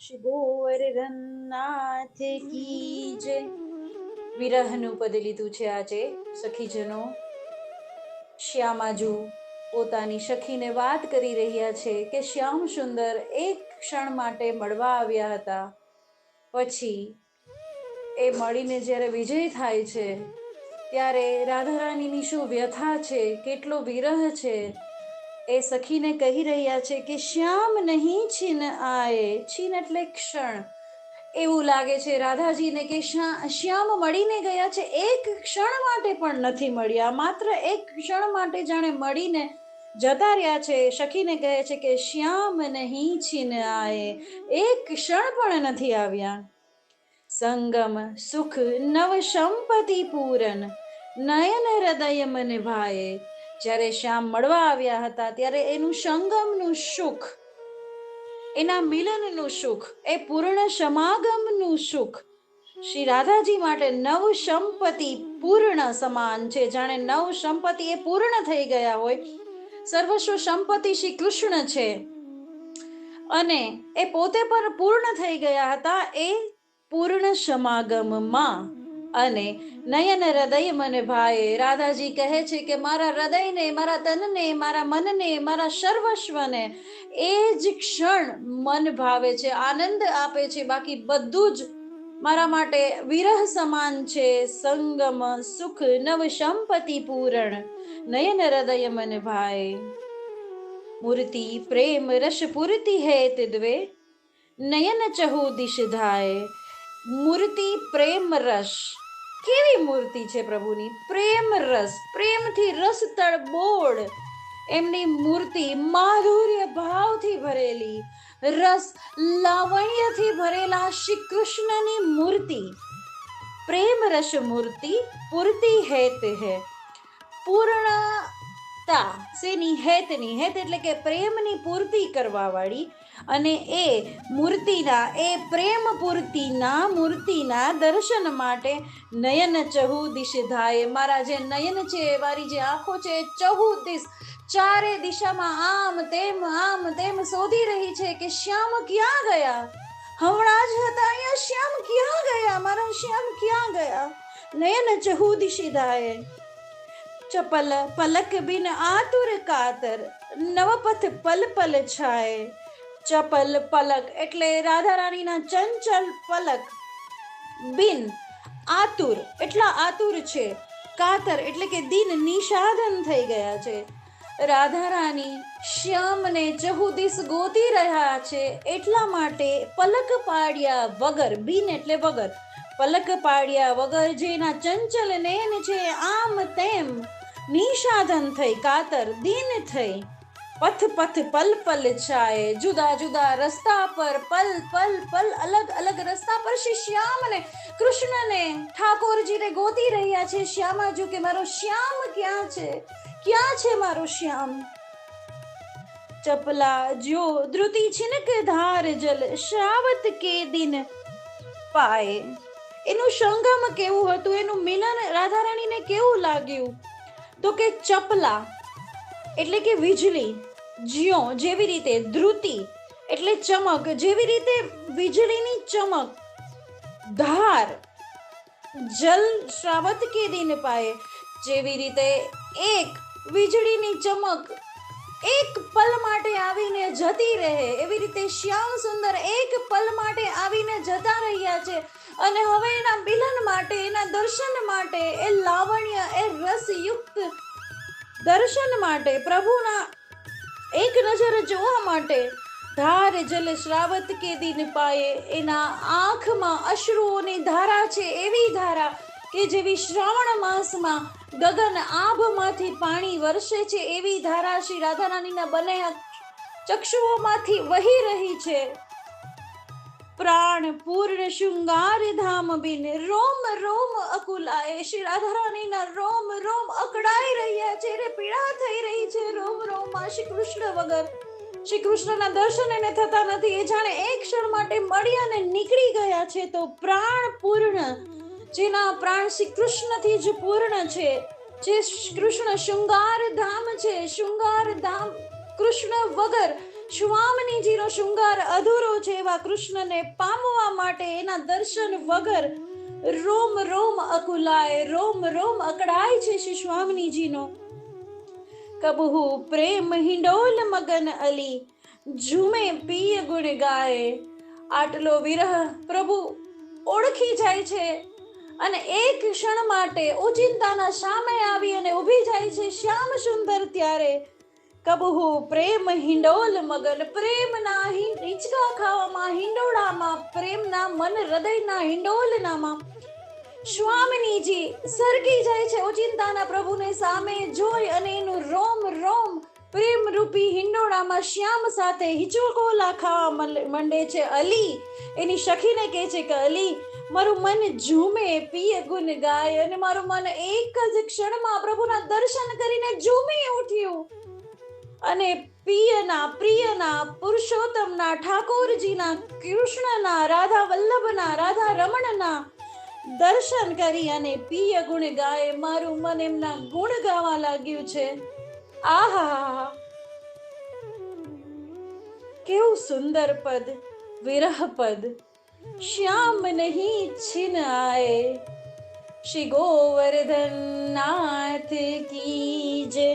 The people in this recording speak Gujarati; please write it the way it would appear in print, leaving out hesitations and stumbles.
શ્રી ગોવર્ધનનાથ કી જય. વિરહનું પદ લીધું છે આજે સખીજનો. શ્યામાજુ પોતાની સખીને વાત કરી રહ્યા છે કે શ્યામ સુંદર એક ક્ષણ માટે મળવા આવ્યા હતા. પછી એ મળીને જ્યારે વિજય થાય છે ત્યારે રાધારાણીની શું વ્યથા છે, કેટલો વિરહ છે, એ સખીને કહી રહ્યા છે કે શ્યામ નહીં છીન આયે. છીન એટલે ક્ષણ. એવું લાગે છે રાધાજીને કે શ્યામ મળીને ગયા છે, એક ક્ષણ માટે પણ નથી મળ્યા, માત્ર એક ક્ષણ માટે જાણે મળીને જતા રહ્યા છે. સખીને કહે છે કે શ્યામ નહીં છીન આયે, એક ક્ષણ પણ નથી આવ્યા. સંગમ સુખ નવ સંપત્તિ પૂરન, નયન હૃદય મન ભાયે. જ્યારે શ્યામ મળવા આવ્યા હતા ત્યારે એનું સંગમનું સુખ, એના મિલનનું સુખ, એ પૂર્ણ સમાગમનું સુખ શ્રી રાધાજી માટે નવ સંપત્તિ પૂર્ણ સમાન છે. જાણે નવ સંપત્તિ એ પૂર્ણ થઈ ગયા હોય. સર્વસ્વ સંપત્તિ શ્રી કૃષ્ણ છે અને એ પોતે પણ પૂર્ણ થઈ ગયા હતા એ પૂર્ણ સમાગમમાં. અને નયન હૃદય મને ભાઈ, રાધાજી કહે છે કે મારા હૃદયને, મારા તનને, મારા મનને, મારા સર્વસ્વને એ જ ક્ષણ મન ભાવે છે, આનંદ આપે છે, બાકી બધું જ મારા માટે વિરહ સમાન છે. સંગમ સુખ નવ સંપત્તિ પૂરણ, નયન હૃદય મન ભાઈ. મૂર્તિ પ્રેમ રસ પૂર્તિ હે તિદ્વે, નયન ચહુ દિશ ધાય. મૂર્તિ પ્રેમ રસ, કેવી મૂર્તિ છે પ્રભુની! પ્રેમ રસ, પ્રેમથી રસ તળબોળ એમની મૂર્તિ, માધુર્ય ભાવથી ભરેલી, રસ લાવણ્યથી ભરેલા શ્રી કૃષ્ણની મૂર્તિ. પ્રેમ રસ મૂર્તિ પૂર્તિ હેત હે. પૂર્ણતા શેની? હેતની. હેત એટલે કે પ્રેમની પૂર્તિ કરવા વાળી. અને એ મૂર્તિના, એ પ્રેમ મૂર્તિના દર્શન માટે નયન ચહુ દિશ ધાય. મારા જે નયન છે, મારી જે આંખો છે, ચહુ દિશ, ચારે દિશામાં આમ તેમ શોધી રહી છે કે શ્યામ ક્યાં ગયા. હમણાં જ હતા અહીંયા, શ્યામ ક્યાં ગયા, મારા શ્યામ ક્યાં ગયા. નયન ચહુ દિશ ધાય. ચપલ પલક બિન આતુર કાતર, નવપથ પલ પલ છાય. ચપલ પલક એટલે રાધા રાણીના ચંચલ પલક, બિન આતુર એટલા આતુર છે, કાતર એટલે કે દિન નિષાદન થઈ ગયા છે. રાધા રાણી શ્યામને ચહુદિશ ગોતી રહ્યા છે, એટલા માટે પલક પાડ્યા વગર, બિન એટલે વગર, પલક પાડ્યા વગર જેના ચંચલ નયન છે આમ તેમ નિષાદન થઈ, કાતર દિન થઈ. પથ પથ પલ પલ છાય. જુદા જુદા રસ્તા પર, પલ પલ પલ, અલગ અલગ રસ્તા પર શ્રી શ્યામને, કૃષ્ણને, ઠાકોરજીને ગોતી રહ્યા છે શ્યામાજુ કે મારો શ્યામ ક્યાં છે, ક્યાં છે મારો શ્યામ. ચપલા જો ધ્રુતિ છિનક ધાર જલ, શ્રાવત કે દિન પાય. એનું સંગમ કેવું હતું, એનું મિલન રાધા રાણીને કેવું લાગ્યું? તો કે ચપલા એટલે કે વીજળી, જ્યો જેવી રીતે, ધ્રુતિ એટલે ચમક, જેવી રીતે વીજળીની ચમક, ધાર જલ શ્રાવત કે દિન પાય, જેવી રીતે એક વીજળીની ચમક એક પલ માટે આવીને જતી રહે, એવી રીતે શ્યામ સુંદર એક પલ માટે આવીને જતા રહ્યા છે. અને હવે એના મિલન માટે, એના દર્શન માટે, એ લાવણ્ય, એ રસયુક્ત દર્શન માટે, પ્રભુના એક નજર જોવા માટે, ધાર જલ શ્રાવત કે દિન પાયે, એના આંખમાં અશ્રુઓની ધારા છે, એવી ધારા કે જેવી શ્રાવણ માસમાં ગગન આભમાંથી પાણી વરસે છે, એવી ધારા શ્રી રાધા રાણીના બંને ચક્ષુઓમાંથી વહી રહી છે. પ્રાણ પૂર્ણ શૃંગાર ધામ બિન, રોમ રોમ અકુલાય. શ્રી રાધા રાણીના રોમ રોમ અકળાઈ રહ્યા છે, રે પીડા થઈ રહી છે રોમ રોમમાં. શ્રી કૃષ્ણ વગર, શ્રી કૃષ્ણના દર્શન એને થતા નથી. એ જાણે એક ક્ષણ માટે મળી અને નીકળી ગયા છે. તો પ્રાણ પૂર્ણ, જેના પ્રાણ શ્રી કૃષ્ણથી જ પૂર્ણ છે, જે કૃષ્ણ શૃંગાર ધામ છે, શૃંગાર ધામ કૃષ્ણ વગર સ્વામિનીજીનો શૃંગાર અધૂરો છે, એવા એવા કૃષ્ણને પામવા માટે એના દર્શન વગર રોમ રોમ અકુલાય, રોમ રોમ અકળાય છે શ્રી સ્વામિનીજીનો. કબહુ પ્રેમ હિંડોલ મગન અલી, ઝૂમે પિય ગુણ ગાય. આટલો વિરહ પ્રભુ ઓળખી જાય છે અને એક ક્ષણ માટે ઓચિંતાના સામે આવી અને ઊભી જાય છે શ્યામ સુંદર. ત્યારે કબહુ પ્રેમ હિંડોલ મગન, પ્રેમના હિંચકા ખાવામાં, હિંડોળામાં, પ્રેમના મન હૃદયના હિંડોલનામાં સ્વામિનીજી સરકી જાય છે ઓચિંતાના પ્રભુને સામે જોઈ અને એનું રોમ રોમ પ્રેમ રૂપી હિંડોળામાં શ્યામ સાથે હિચકોલા ખાવા માંડે છે. અલી એની સખીને કહે છે કે અલી, મારું મન ઝૂમે પિય ગુણ ગાય, અને મારું મન એક જ ક્ષણમાં પ્રભુના દર્શન કરીને ઝૂમી ઉઠ્યું અને પ્રિયના પુરુષોત્તમના, ઠાકોરજીના, કૃષ્ણના, રાધા વલ્લભના, રાધા રમણના દર્શન કરી અને પિય ગુણ ગાય. મારું મન એમના ગુણ ગાવા લાગ્યું છે. આહા, કેવું સુંદર પદ, વિરહ પદ. શ્યામ નહીં छिन आए, श्री गोवर्धन नाथ की जय.